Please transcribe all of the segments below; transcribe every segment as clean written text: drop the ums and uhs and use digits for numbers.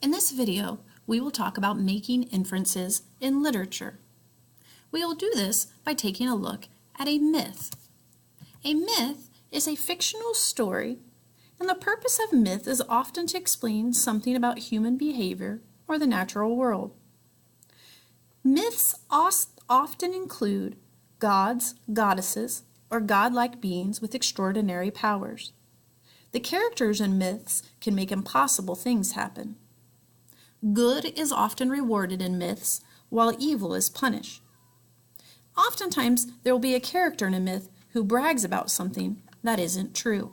In this video, we will talk about making inferences in literature. We will do this by taking a look at a myth. A myth is a fictional story, and the purpose of myth is often to explain something about human behavior or the natural world. Myths often include gods, goddesses, or godlike beings with extraordinary powers. The characters in myths can make impossible things happen. Good is often rewarded in myths, while evil is punished. Oftentimes, there will be a character in a myth who brags about something that isn't true.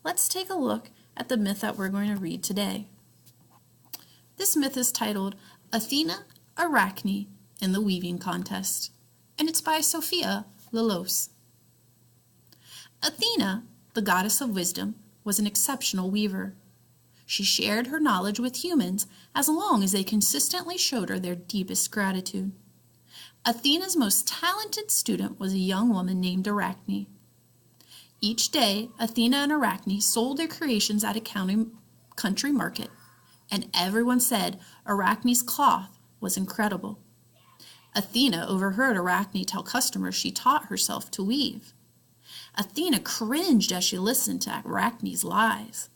Let's take a look at the myth that we're going to read today. This myth is titled Athena, Arachne, in the Weaving Contest, and it's by Sophia Lillos. Athena, the goddess of wisdom, was an exceptional weaver. She shared her knowledge with humans as long as they consistently showed her their deepest gratitude. Athena's most talented student was a young woman named Arachne. Each day, Athena and Arachne sold their creations at a country market, and everyone said Arachne's cloth was incredible. Athena overheard Arachne tell customers she taught herself to weave. Athena cringed as she listened to Arachne's lies.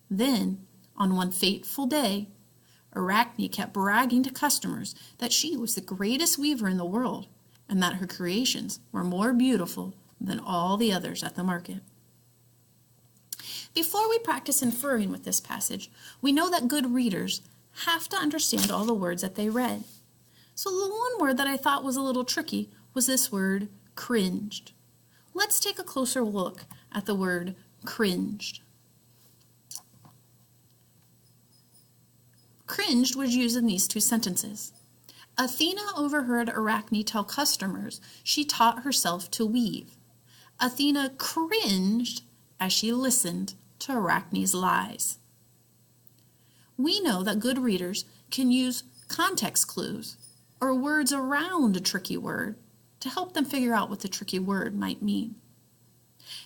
Then, on one fateful day, Arachne kept bragging to customers that she was the greatest weaver in the world and that her creations were more beautiful than all the others at the market. Before we practice inferring with this passage, we know that good readers have to understand all the words that they read. So the one word that I thought was a little tricky was this word, cringed. Let's take a closer look at the word cringed. Cringed was used in these two sentences. Athena overheard Arachne tell customers she taught herself to weave. Athena cringed as she listened to Arachne's lies. We know that good readers can use context clues or words around a tricky word to help them figure out what the tricky word might mean.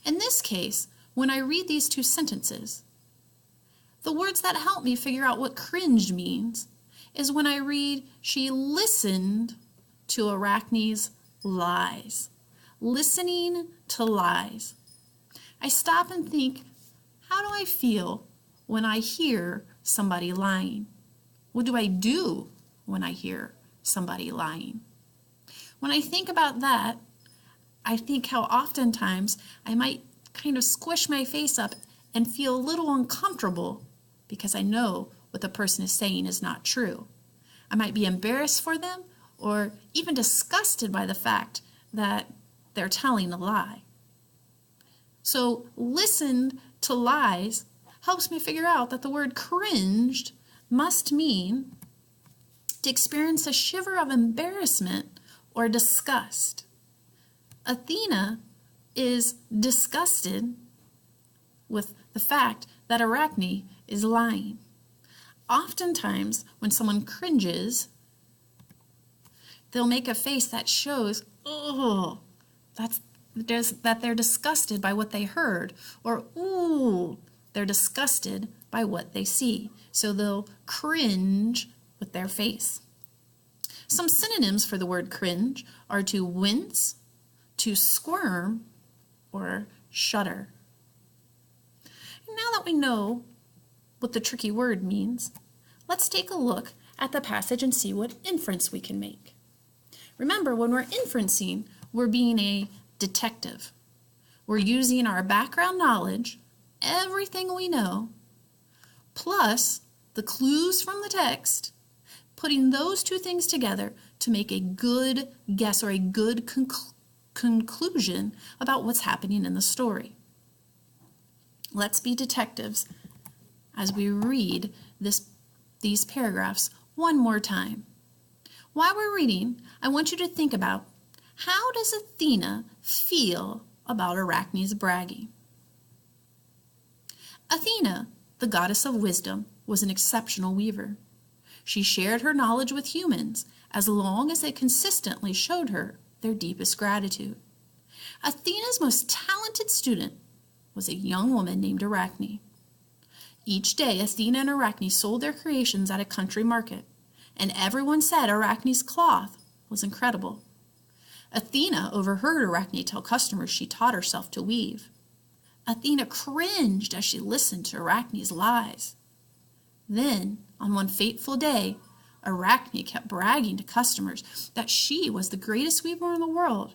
In this case, when I read these two sentences, the words that help me figure out what cringed means is when I read, she listened to Arachne's lies. Listening to lies. I stop and think, how do I feel when I hear somebody lying? What do I do when I hear somebody lying? When I think about that, I think how oftentimes I might kind of squish my face up and feel a little uncomfortable because I know what the person is saying is not true. I might be embarrassed for them or even disgusted by the fact that they're telling a lie. So listened to lies helps me figure out that the word cringed must mean to experience a shiver of embarrassment or disgust. Athena is disgusted with the fact that Arachne is lying. Oftentimes, when someone cringes, they'll make a face that shows, oh, that they're disgusted by what they heard, or ooh, they're disgusted by what they see. So they'll cringe with their face. Some synonyms for the word cringe are to wince, to squirm, or shudder. Now that we know what the tricky word means, let's take a look at the passage and see what inference we can make. Remember, when we're inferencing, we're being a detective. We're using our background knowledge, everything we know, plus the clues from the text, putting those two things together to make a good guess or a good conclusion about what's happening in the story. Let's be detectives as we read these paragraphs one more time. While we're reading, I want you to think about, how does Athena feel about Arachne's bragging? Athena, the goddess of wisdom, was an exceptional weaver. She shared her knowledge with humans as long as they consistently showed her their deepest gratitude. Athena's most talented student was a young woman named Arachne. Each day, Athena and Arachne sold their creations at a country market, and everyone said Arachne's cloth was incredible. Athena overheard Arachne tell customers she taught herself to weave. Athena cringed as she listened to Arachne's lies. Then, on one fateful day, Arachne kept bragging to customers that she was the greatest weaver in the world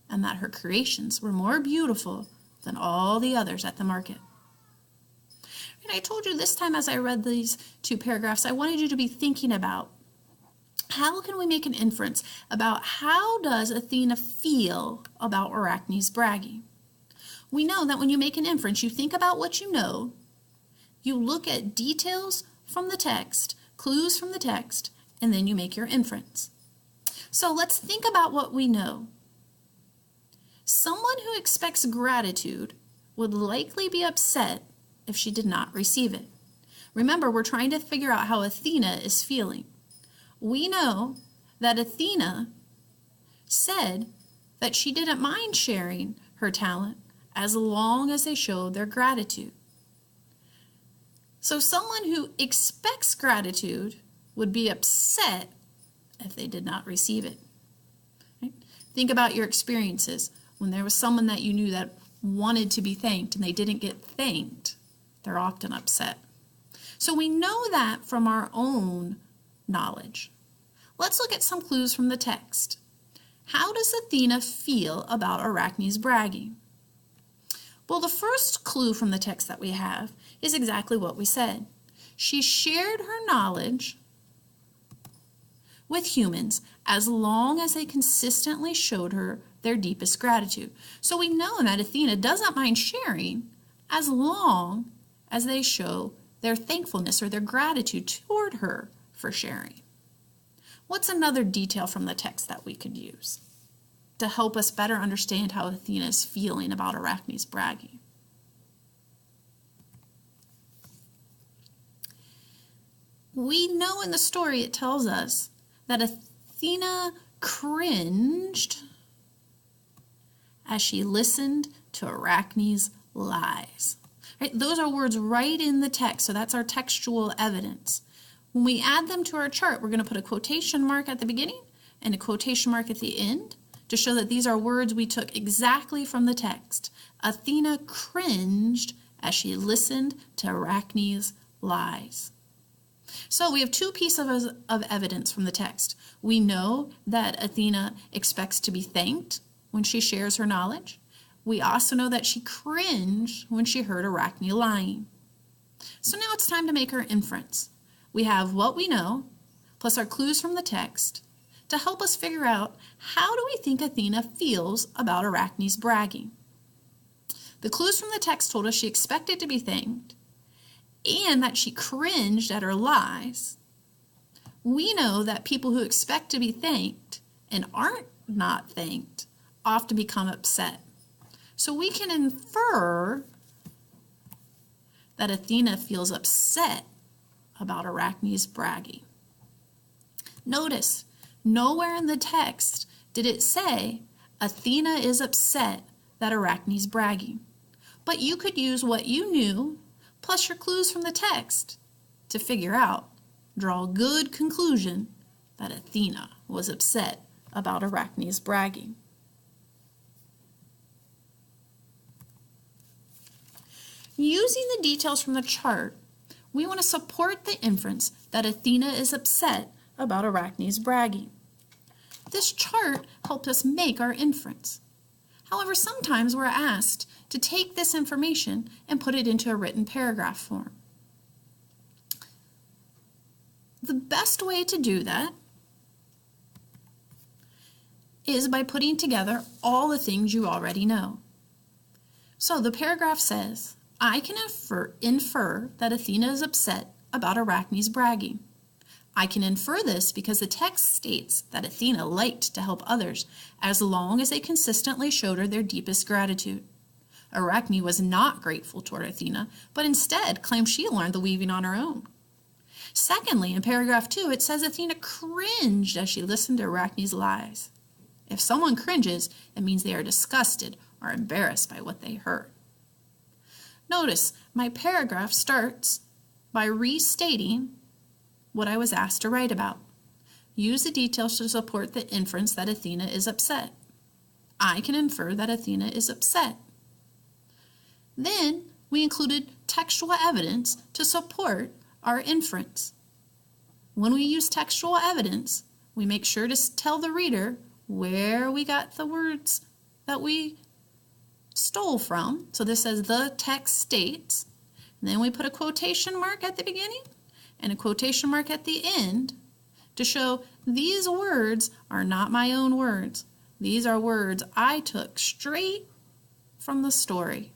and that her creations were more beautiful than all the others at the market. And I told you this time as I read these two paragraphs, I wanted you to be thinking about how can we make an inference about how does Athena feel about Arachne's bragging? We know that when you make an inference, you think about what you know, you look at details from the text, clues from the text, and then you make your inference. So let's think about what we know. Someone who expects gratitude would likely be upset if she did not receive it. Remember, we're trying to figure out how Athena is feeling. We know that Athena said that she didn't mind sharing her talent as long as they showed their gratitude. So someone who expects gratitude would be upset if they did not receive it. Right? Think about your experiences when there was someone that you knew that wanted to be thanked and they didn't get thanked. They're often upset. So we know that from our own knowledge. Let's look at some clues from the text. How does Athena feel about Arachne's bragging? Well, the first clue from the text that we have is exactly what we said. She shared her knowledge with humans as long as they consistently showed her their deepest gratitude. So we know that Athena doesn't mind sharing as long as they show their thankfulness or their gratitude toward her for sharing. What's another detail from the text that we could use to help us better understand how Athena is feeling about Arachne's bragging? We know in the story it tells us that Athena cringed as she listened to Arachne's lies. Right? Those are words right in the text, so that's our textual evidence. When we add them to our chart, we're going to put a quotation mark at the beginning and a quotation mark at the end to show that these are words we took exactly from the text. Athena cringed as she listened to Arachne's lies. So we have two pieces of evidence from the text. We know that Athena expects to be thanked when she shares her knowledge. We also know that she cringed when she heard Arachne lying. So now it's time to make our inference. We have what we know, plus our clues from the text, to help us figure out how do we think Athena feels about Arachne's bragging. The clues from the text told us she expected to be thanked and that she cringed at her lies. We know that people who expect to be thanked and aren't not thanked often become upset. So we can infer that Athena feels upset about Arachne's bragging. Notice, nowhere in the text did it say Athena is upset that Arachne's bragging. But you could use what you knew plus your clues from the text to figure out, draw a good conclusion that Athena was upset about Arachne's bragging. Using the details from the chart, we want to support the inference that Athena is upset about Arachne's bragging. This chart helps us make our inference. However, sometimes we're asked to take this information and put it into a written paragraph form. The best way to do that is by putting together all the things you already know. So the paragraph says, I can infer that Athena is upset about Arachne's bragging. I can infer this because the text states that Athena liked to help others as long as they consistently showed her their deepest gratitude. Arachne was not grateful toward Athena, but instead claimed she learned the weaving on her own. Secondly, in paragraph 2, it says Athena cringed as she listened to Arachne's lies. If someone cringes, it means they are disgusted or embarrassed by what they heard. Notice, my paragraph starts by restating what I was asked to write about. Use the details to support the inference that Athena is upset. I can infer that Athena is upset. Then we included textual evidence to support our inference. When we use textual evidence, we make sure to tell the reader where we got the words that we stole from. So this says the text states. And then we put a quotation mark at the beginning and a quotation mark at the end to show these words are not my own words. These are words I took straight from the story.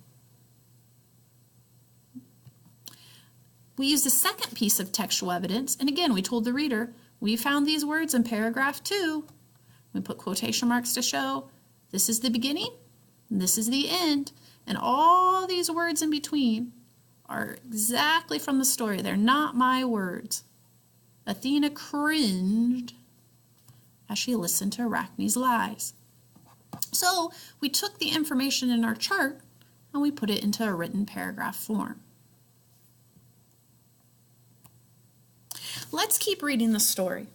We used a second piece of textual evidence, and again, we told the reader, we found these words in paragraph 2. We put quotation marks to show this is the beginning, and this is the end, and all these words in between are exactly from the story. They're not my words. Athena cringed as she listened to Arachne's lies. So we took the information in our chart and we put it into a written paragraph form. Let's keep reading the story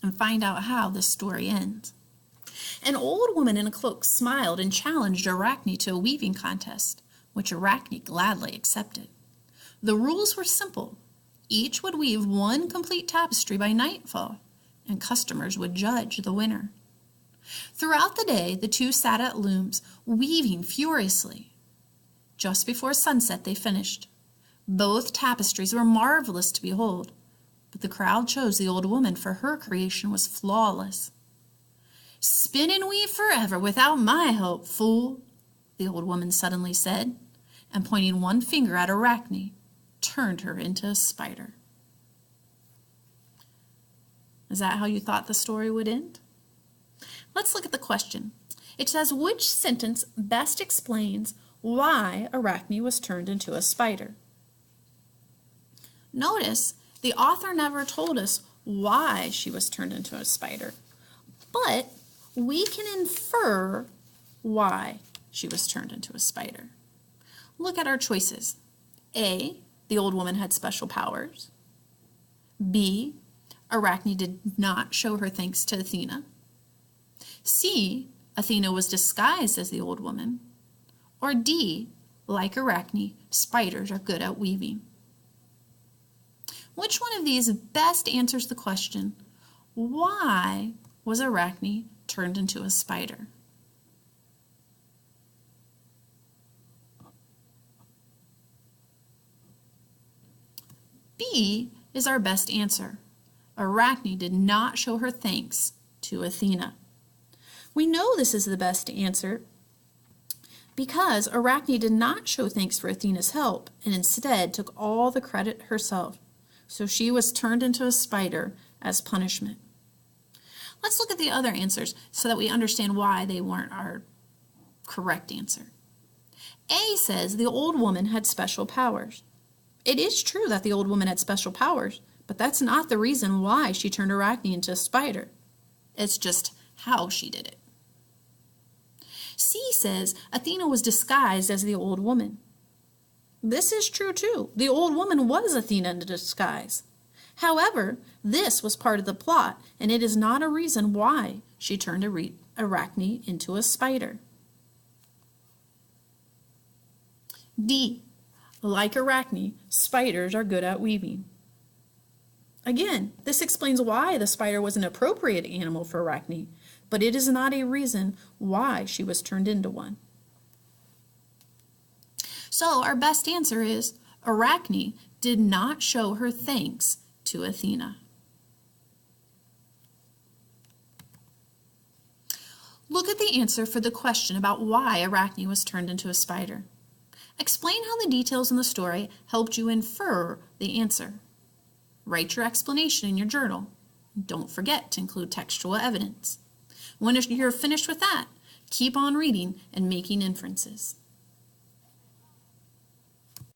and find out how this story ends. An old woman in a cloak smiled and challenged Arachne to a weaving contest, which Arachne gladly accepted. The rules were simple. Each would weave one complete tapestry by nightfall, and customers would judge the winner. Throughout the day, the two sat at looms, weaving furiously. Just before sunset, they finished. Both tapestries were marvelous to behold, but the crowd chose the old woman, for her creation was flawless. "Spin and weave forever without my help, fool," the old woman suddenly said, and pointing one finger at Arachne, turned her into a spider. Is that how you thought the story would end? Let's look at the question. It says, which sentence best explains why Arachne was turned into a spider? Notice the author never told us why she was turned into a spider, but we can infer why she was turned into a spider. Look at our choices. A, the old woman had special powers. B, Arachne did not show her thanks to Athena. C, Athena was disguised as the old woman. Or D, like Arachne, spiders are good at weaving. Which one of these best answers the question, why was Arachne turned into a spider? B is our best answer. Arachne did not show her thanks to Athena. We know this is the best answer because Arachne did not show thanks for Athena's help and instead took all the credit herself. So she was turned into a spider as punishment. Let's look at the other answers so that we understand why they weren't our correct answer. A says the old woman had special powers. It is true that the old woman had special powers, but that's not the reason why she turned Arachne into a spider. It's just how she did it. C says Athena was disguised as the old woman. This is true too. The old woman was Athena in disguise. However, this was part of the plot, and it is not a reason why she turned Arachne into a spider. D. Like Arachne, spiders are good at weaving. Again, this explains why the spider was an appropriate animal for Arachne, but it is not a reason why she was turned into one. So our best answer is Arachne did not show her thanks to Athena. Look at the answer for the question about why Arachne was turned into a spider. Explain how the details in the story helped you infer the answer. Write your explanation in your journal. Don't forget to include textual evidence. When you're finished with that, keep on reading and making inferences.